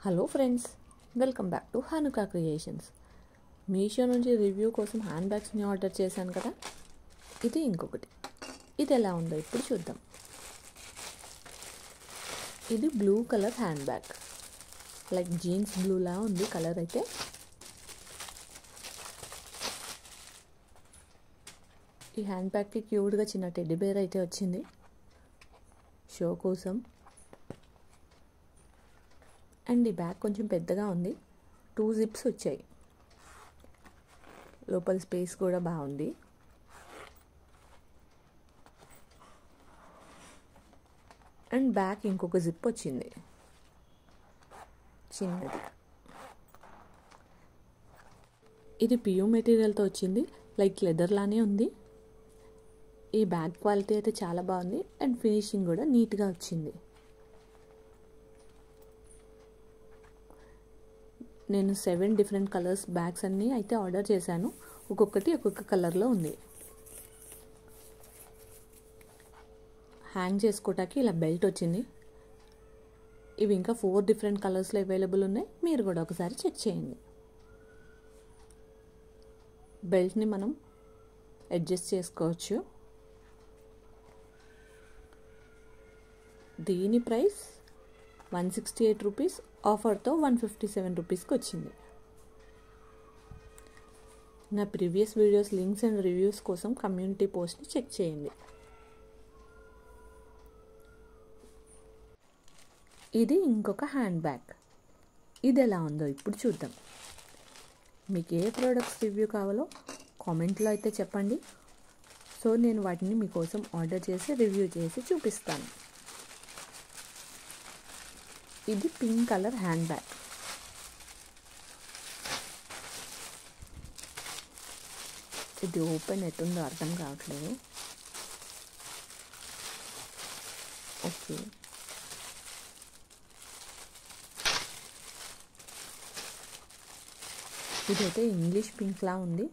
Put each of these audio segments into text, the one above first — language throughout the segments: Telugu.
Hello friends, welcome back to హనుకా creations. Meesho నుంచి రివ్యూ కోసం హ్యాండ్ బ్యాగ్స్ని ఆర్డర్ చేశాను కదా, ఇది ఇంకొకటి. ఇది ఎలా ఉందో ఇప్పుడు చూద్దాం. ఇది blue colour hand bag, like jeans బ్లూలా ఉంది కలర్ అయితే. ఈ హ్యాండ్ బ్యాగ్కి క్యూట్గా చిన్న టెడ్డీ బేర్ అయితే వచ్చింది షో కోసం. అండ్ ఈ బ్యాగ్ కొంచెం పెద్దగా ఉంది, 2 జిప్స్ వచ్చాయి. లోపల స్పేస్ కూడా బాగుంది. అండ్ బ్యాగ్ ఇంకొక జిప్ వచ్చింది చిన్నది. ఇది పియూ మెటీరియల్తో వచ్చింది, లైక్ లెదర్ లానే ఉంది. ఈ బ్యాగ్ క్వాలిటీ అయితే చాలా బాగుంది అండ్ ఫినిషింగ్ కూడా నీట్గా వచ్చింది. నేను 7 డిఫరెంట్ కలర్స్ బ్యాగ్స్ అన్నీ అయితే ఆర్డర్ చేశాను. ఒక్కొక్కటి ఒక్కొక్క కలర్లో ఉంది. హ్యాంగ్ చేసుకోవటానికి ఇలా బెల్ట్ వచ్చింది. ఇవి ఇంకా 4 డిఫరెంట్ కలర్స్లో అవైలబుల్ ఉన్నాయి, మీరు కూడా ఒకసారి చెక్ చేయండి. బెల్ట్ని మనం అడ్జస్ట్ చేసుకోవచ్చు. దీని ప్రైస్ 168 రూపీస్, ఆఫర్తో 157 రూపీస్కి వచ్చింది. నా previous videos links and reviews కోసం కమ్యూనిటీ పోస్ట్ని చెక్ చేయండి. ఇది ఇంకొక హ్యాండ్ బ్యాగ్. ఇది ఎలా ఉందో ఇప్పుడు చూద్దాం. మీకు ఏ ప్రోడక్ట్స్ రివ్యూ కావాలో కామెంట్లో అయితే చెప్పండి. సో నేను వాటిని మీకోసం ఆర్డర్ చేసి రివ్యూ చేసి చూపిస్తాను. ఇది పింక్ కలర్ హ్యాండ్ బ్యాగ్. ఇది ఓపెన్ ఎట్టుందో అర్థం కావట్లేదు. ఓకే, ఇదైతే ఇంగ్లీష్ పింక్లా ఉంది.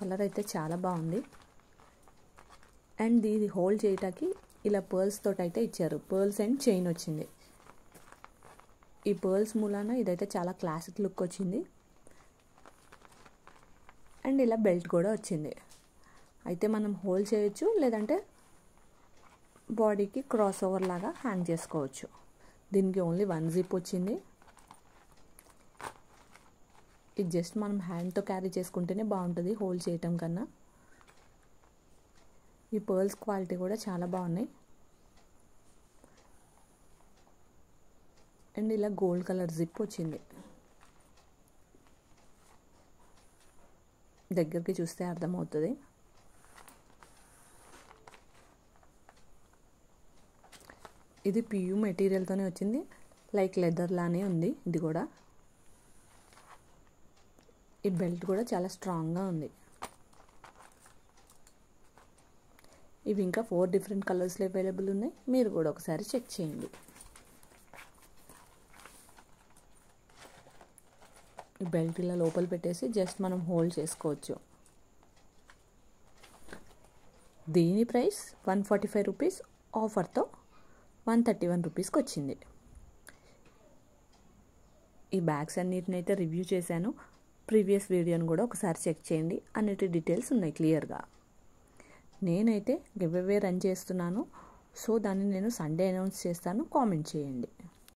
కలర్ అయితే చాలా బాగుంది. అండ్ ఇది హోల్డ్ చేయటానికి ఇలా పర్ల్స్ తోటి అయితే ఇచ్చారు. పర్ల్స్ అండ్ చైన్ వచ్చింది. ఈ పర్ల్స్ మూలాన ఇదైతే చాలా క్లాసిక్ లుక్ వచ్చింది. అండ్ ఇలా బెల్ట్ కూడా వచ్చింది. అయితే మనం హోల్డ్ చేయొచ్చు, లేదంటే బాడీకి క్రాస్ ఓవర్ లాగా హ్యాంగ్ చేసుకోవచ్చు. దీనికి ఓన్లీ 1 జిప్ వచ్చింది. ఇది జస్ట్ మనం హ్యాండ్తో క్యారీ చేసుకుంటేనే బాగుంటుంది హోల్డ్ చేయటం కన్నా. ఈ పర్ల్స్ క్వాలిటీ కూడా చాలా బాగున్నాయి. అండ్ ఇలా గోల్డ్ కలర్ జిప్ వచ్చింది. దగ్గరికి చూస్తే అర్థమవుతుంది. ఇది పియూ మెటీరియల్తోనే వచ్చింది, లైక్ లెదర్ లానే ఉంది ఇది కూడా. ఈ బెల్ట్ కూడా చాలా స్ట్రాంగ్గా ఉంది. ఇవి ఇంకా 4 డిఫరెంట్ కలర్స్లో అవైలబుల్ ఉన్నాయి, మీరు కూడా ఒకసారి చెక్ చేయండి. ఈ బెల్ట్ ఇలా లోపల పెట్టేసి జస్ట్ మనం హోల్డ్ చేసుకోవచ్చు. దీని ప్రైస్ 145 రూపీస్, ఆఫర్తో 131 రూపీస్కి వచ్చింది. ఈ బ్యాగ్స్ అన్నిటిని అయితే రివ్యూ చేశాను. ప్రీవియస్ వీడియోని కూడా ఒకసారి చెక్ చేయండి, అన్నిటి డీటెయిల్స్ ఉన్నాయి క్లియర్గా. నేనైతే గివ్ అవే రన్ చేస్తున్నాను, సో దాన్ని నేను సండే అనౌన్స్ చేస్తాను, కామెంట్ చేయండి.